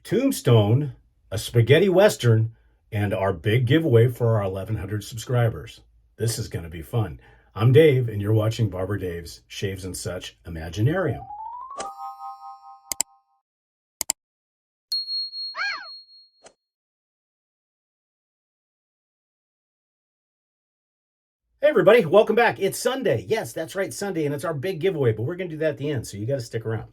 Tombstone, a spaghetti western, and our big giveaway for our 1,100 subscribers. This is going to be fun. I'm Dave, and you're watching Barber Dave's Shaves and Such Imaginarium. Hey everybody, welcome back. It's Sunday. Yes, that's right, Sunday, and it's our big giveaway, but we're going to do that at the end, so you got to stick around.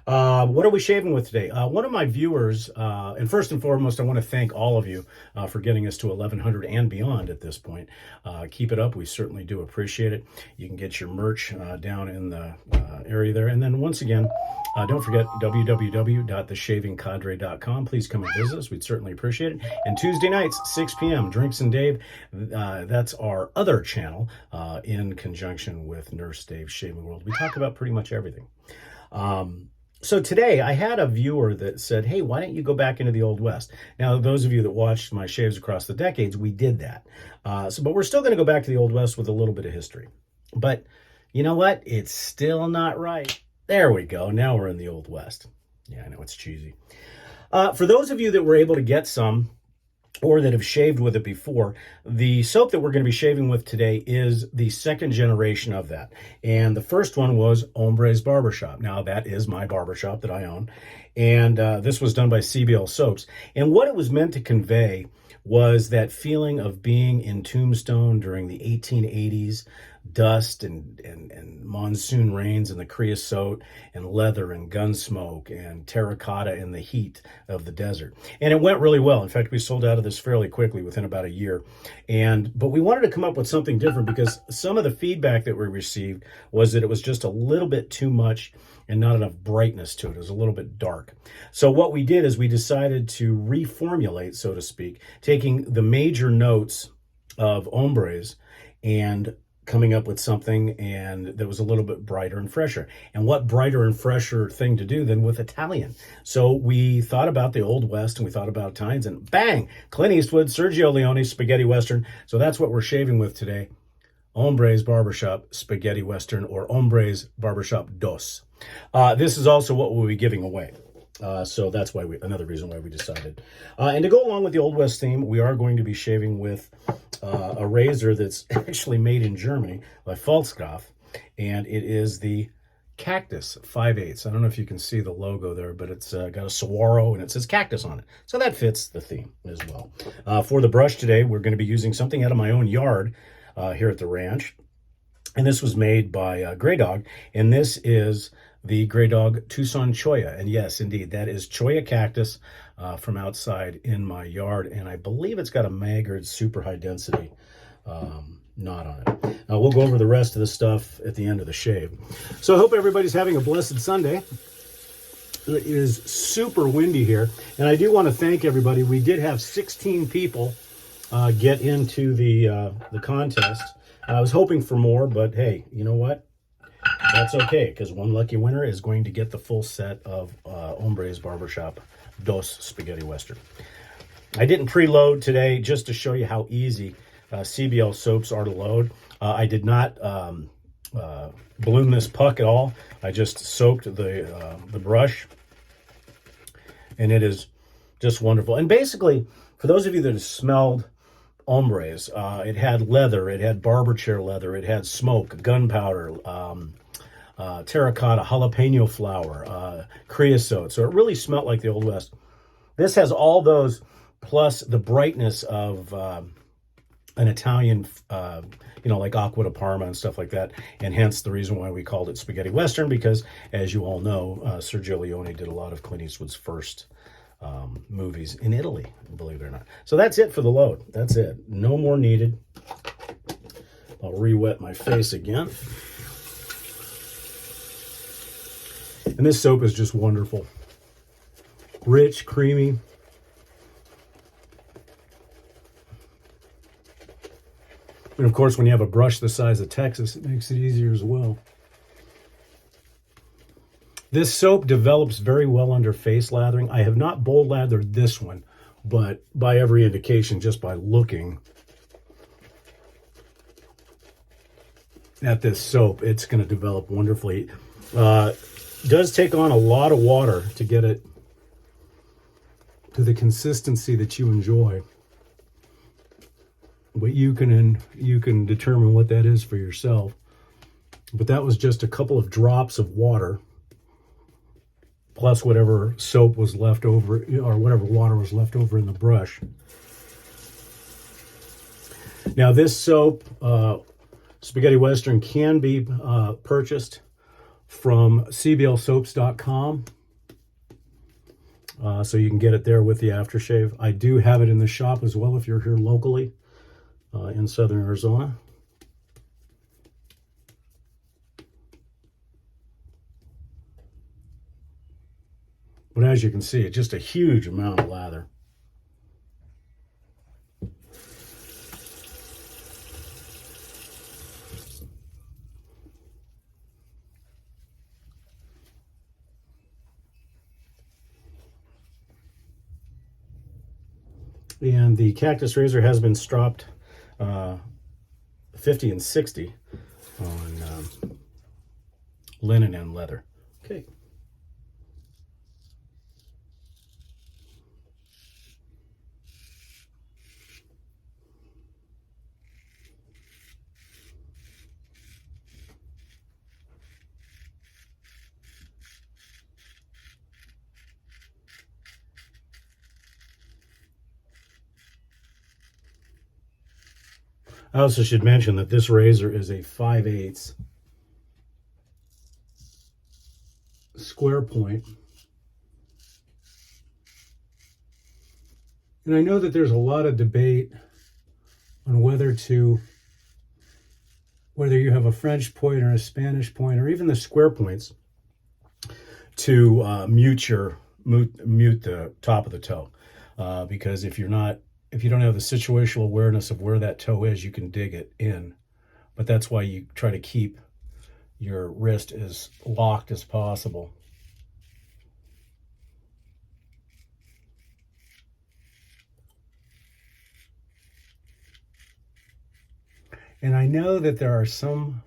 What are we shaving with today? One of my viewers, and first and foremost, I want to thank all of you for getting us to 1,100 and beyond at this point. Keep it up. We certainly do appreciate it. You can get your merch down in the area there. And then once again, don't forget www.theshavingcadre.com. Please come and visit us. We'd certainly appreciate it. And Tuesday nights, 6 p.m., Drinks and Dave. That's our other channel in conjunction with Nurse Dave's Shaving World. We talk about pretty much everything. So today I had a viewer that said, hey, why don't you go back into the Old West? Now, those of you that watched my shaves across the decades, we did that. But we're still going to go back to the Old West with a little bit of history. But you know what? It's still not right. There we go. Now we're in the Old West. Yeah, I know it's cheesy. For those of you that were able to get some or that have shaved with it before, the soap that we're going to be shaving with today is the second generation of that. And the first one was Hombre's Barbershop. Now, that is my barbershop that I own. And this was done by CBL Soaps. And what it was meant to convey was that feeling of being in Tombstone during the 1880s, dust and monsoon rains and the creosote and leather and gun smoke and terracotta in the heat of the desert. And it went really well. In fact, we sold out of this fairly quickly within about a year. But we wanted to come up with something different because some of the feedback that we received was that it was just a little bit too much and not enough brightness to it. It was a little bit dark. So what we did is we decided to reformulate, so to speak, taking the major notes of Hombres and coming up with something and that was a little bit brighter and fresher. And what brighter and fresher thing to do than with Italian? So we thought about the Old West and we thought about Italians and bang, Clint Eastwood, Sergio Leone, spaghetti western. So that's what we're shaving with today. Hombre's Barbershop Spaghetti Western, or Hombre's Barbershop Dos. This is also what we'll be giving away. So that's why another reason why we decided. And to go along with the Old West theme, we are going to be shaving with a razor that's actually made in Germany by Falstaff, and it is the Cactus 5/8. I don't know if you can see the logo there, but it's got a saguaro and it says cactus on it. So that fits the theme as well. For the brush today, we're going to be using something out of my own yard here at the ranch. And this was made by Grey Dog, and this is the Grey Dog Tucson Cholla. And yes, indeed, that is Cholla cactus from outside in my yard. And I believe it's got a Maggard super high density knot on it. Now, we'll go over the rest of the stuff at the end of the shave. So I hope everybody's having a blessed Sunday. It is super windy here. And I do want to thank everybody. We did have 16 people get into the contest. I was hoping for more, but hey, you know what? That's okay, because one lucky winner is going to get the full set of Hombre's Barbershop Dos Spaghetti Western. I didn't preload today just to show you how easy CBL soaps are to load. I did not balloon this puck at all. I just soaked the brush, and it is just wonderful. And basically, for those of you that have smelled Hombres, it had leather, it had barber chair leather, it had smoke, gunpowder, terracotta, jalapeno flower, creosote. So it really smelled like the Old West. This has all those plus the brightness of an Italian, like Aqua di Parma and stuff like that. And hence the reason why we called it Spaghetti Western, because as you all know, Sergio Leone did a lot of Clint Eastwood's first movies in Italy, believe it or not. So that's it for the load. That's it. No more needed. I'll re-wet my face again. And this soap is just wonderful. Rich, creamy. And of course, when you have a brush the size of Texas, it makes it easier as well. This soap develops very well under face lathering. I have not bowl lathered this one, but by every indication, just by looking at this soap, it's going to develop wonderfully. Does take on a lot of water to get it to the consistency that you enjoy. But you can determine what that is for yourself. But that was just a couple of drops of water, plus whatever soap was left over, or whatever water was left over in the brush. Now this soap, Spaghetti Western, can be purchased from cblsoaps.com. So you can get it there with the aftershave. I do have it in the shop as well if you're here locally in Southern Arizona. But as you can see, it's just a huge amount of lather. And the Cactus razor has been stropped 50 and 60 on linen and leather. Okay. I also should mention that this razor is a 5/8 square point. And I know that there's a lot of debate on whether you have a French point or a Spanish point or even the square points to mute the top of the toe. Because if you don't have the situational awareness of where that toe is, you can dig it in. But that's why you try to keep your wrist as locked as possible. And I know that there are some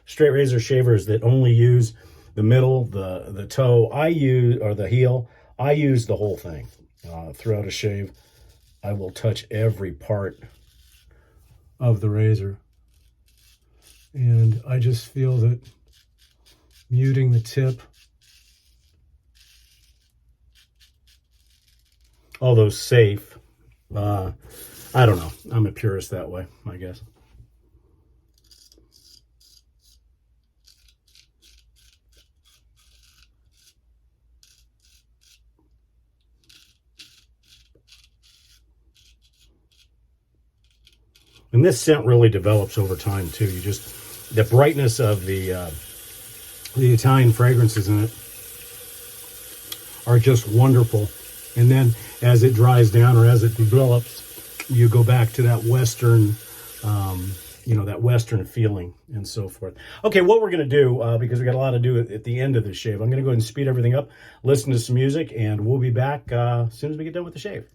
straight razor shavers that only use the middle, the toe. Or the heel. I use the whole thing throughout a shave. I will touch every part of the razor. And I just feel that muting the tip, although safe, I don't know. I'm a purist that way, I guess. And this scent really develops over time too. The brightness of the Italian fragrances in it are just wonderful. And then as it dries down or as it develops, you go back to that Western, that Western feeling and so forth. Okay, what we're going to do, because we got a lot to do at the end of the shave, I'm going to go ahead and speed everything up, listen to some music, and we'll be back as soon as we get done with the shave.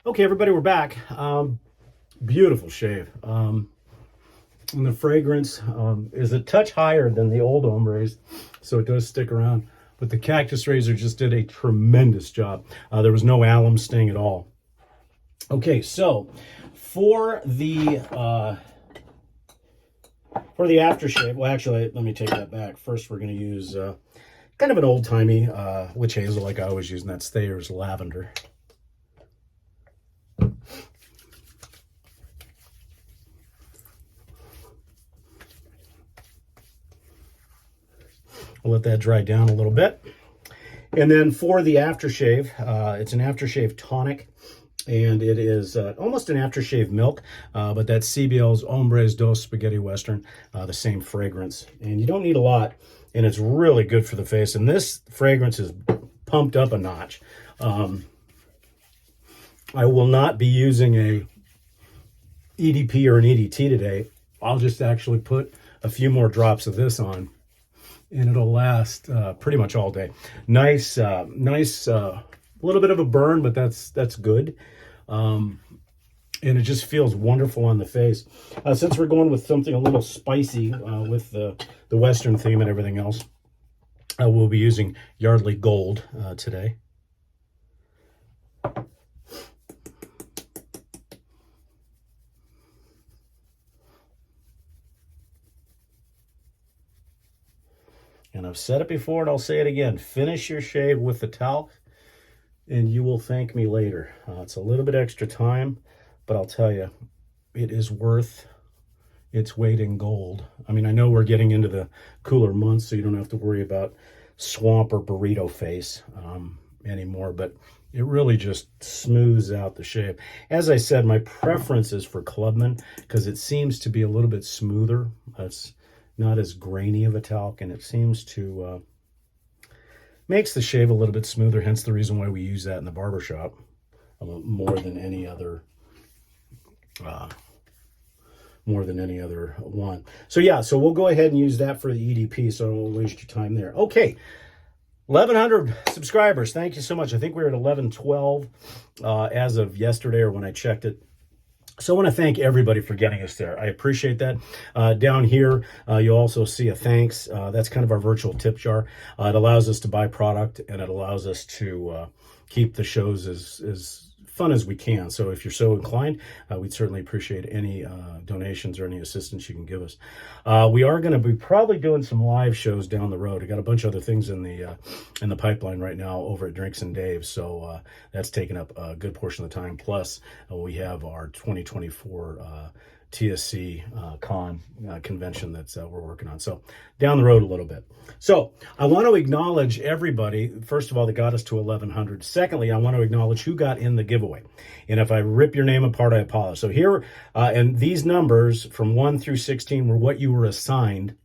Okay, everybody, we're back. Beautiful shave. And the fragrance is a touch higher than the old ombres, so it does stick around. But the cactus razor just did a tremendous job. There was no alum sting at all. Okay, so for the aftershave, well, actually, let me take that back. First, we're going to use kind of an old-timey witch hazel like I always use, and that's Thayer's Lavender. I'll let that dry down a little bit. And then for the aftershave, it's an aftershave tonic, and it is almost an aftershave milk, but that's CBL's Hombres Dos Spaghetti Western, the same fragrance. And you don't need a lot, and it's really good for the face. And this fragrance is pumped up a notch. I will not be using a EDP or an EDT today. I'll just actually put a few more drops of this on, and it'll last pretty much all day. Nice, little bit of a burn, but that's good. And it just feels wonderful on the face. Since we're going with something a little spicy with the Western theme and everything else, we'll be using Yardley Gold today. And I've said it before, and I'll say it again. Finish your shave with the talc, and you will thank me later. It's a little bit extra time, but I'll tell you, it is worth its weight in gold. I mean, I know we're getting into the cooler months, so you don't have to worry about swamp or burrito face anymore, but it really just smooths out the shave. As I said, my preference is for Clubman because it seems to be a little bit smoother. It's not as grainy of a talc, and it seems to makes the shave a little bit smoother, hence the reason why we use that in the barbershop more than any other one. So yeah, so we'll go ahead and use that for the EDP, so I won't waste your time there. Okay, 1,100 subscribers. Thank you so much. I think we're at 1112 as of yesterday or when I checked it. So I want to thank everybody for getting us there. I appreciate that. Down here, you'll also see a thanks. That's kind of our virtual tip jar. It allows us to buy product, and it allows us to keep the shows as fun as we can. So if you're so inclined, we'd certainly appreciate any donations or any assistance you can give us. We are going to be probably doing some live shows down the road. I got a bunch of other things in the pipeline right now over at Drinks and Dave's, so that's taking up a good portion of the time. Plus, we have our 2024 TSC convention that we're working on. So down the road a little bit. So I want to acknowledge everybody, first of all, that got us to 1,100. Secondly, I want to acknowledge who got in the giveaway. And if I rip your name apart, I apologize. So here, and these numbers from 1 through 16 were what you were assigned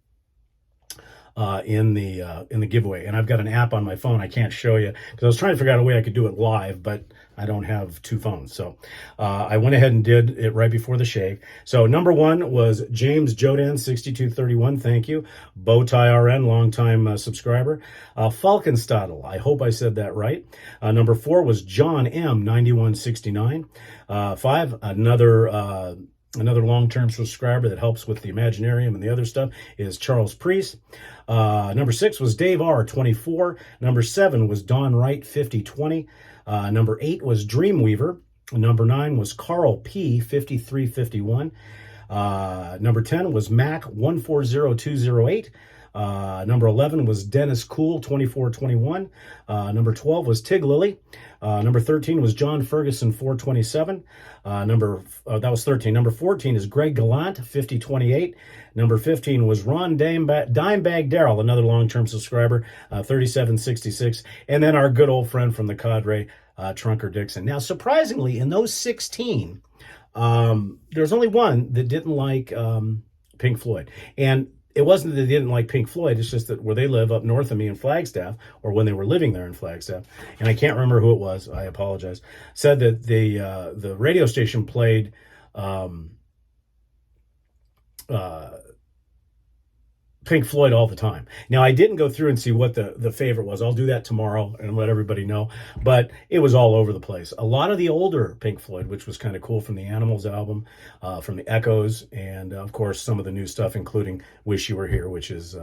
in the giveaway. And I've got an app on my phone. I can't show you because I was trying to figure out a way I could do it live, but I don't have two phones. So I went ahead and did it right before the shave. So number 1 was James Jodan 6231. Thank you. Bowtie RN, longtime subscriber. Falkenstadel, I hope I said that right. Number 4 was John M 9169. 5, another long-term subscriber that helps with the Imaginarium and the other stuff is Charles Priest. Number 6 was Dave R 24. Number 7 was Don Wright 5020. Number 8 was Dreamweaver. Number 9 was Carl P 5351. Number 10 was Mac 140208. Number 11 was Dennis Cool 2421. Number 12 was Tig Lily. Number 13 was John Ferguson 427. That was 13. Number 14 is Greg Gallant 5028. Number 15 was Ron Dimebag Darrell, another long-term subscriber, 3766. And then our good old friend from the cadre, Trunker Dixon. Now, surprisingly, in those 16, there's only one that didn't like Pink Floyd. And it wasn't that they didn't like Pink Floyd, it's just that where they live up north of me in Flagstaff, or when they were living there in Flagstaff, and I can't remember who it was, I apologize, said that the radio station played Pink Floyd all the time. Now, I didn't go through and see what the favorite was. I'll do that tomorrow and let everybody know. But it was all over the place. A lot of the older Pink Floyd, which was kind of cool, from the Animals album, from the Echoes, and of course some of the new stuff, including Wish You Were Here, which is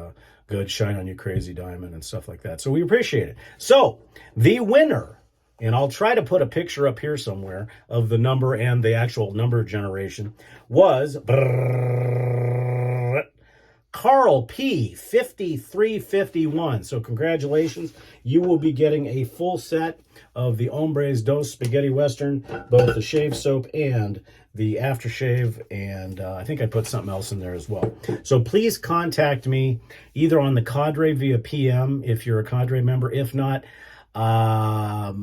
good, Shine On You Crazy Diamond, and stuff like that. So we appreciate it. So the winner, and I'll try to put a picture up here somewhere of the number and the actual number generation, was Carl P. 5351. So congratulations. You will be getting a full set of the Hombres Dos Spaghetti Western, both the shave soap and the aftershave, and I think I put something else in there as well. So please contact me either on the Cadre via PM if you're a Cadre member. If not,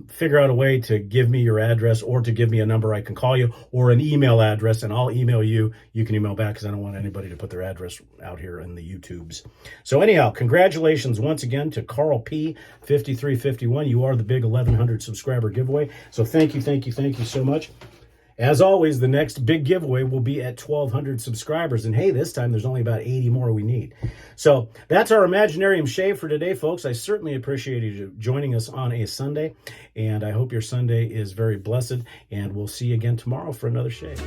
figure out a way to give me your address, or to give me a number I can call you, or an email address, and I'll email you. You can email back, because I don't want anybody to put their address out here in the YouTubes. So anyhow, congratulations once again to Carl P. 5351. You are the big 1,100 subscriber giveaway. So thank you so much. As always, the next big giveaway will be at 1,200 subscribers. And hey, this time there's only about 80 more we need. So that's our Imaginarium shave for today, folks. I certainly appreciate you joining us on a Sunday. And I hope your Sunday is very blessed. And we'll see you again tomorrow for another shave.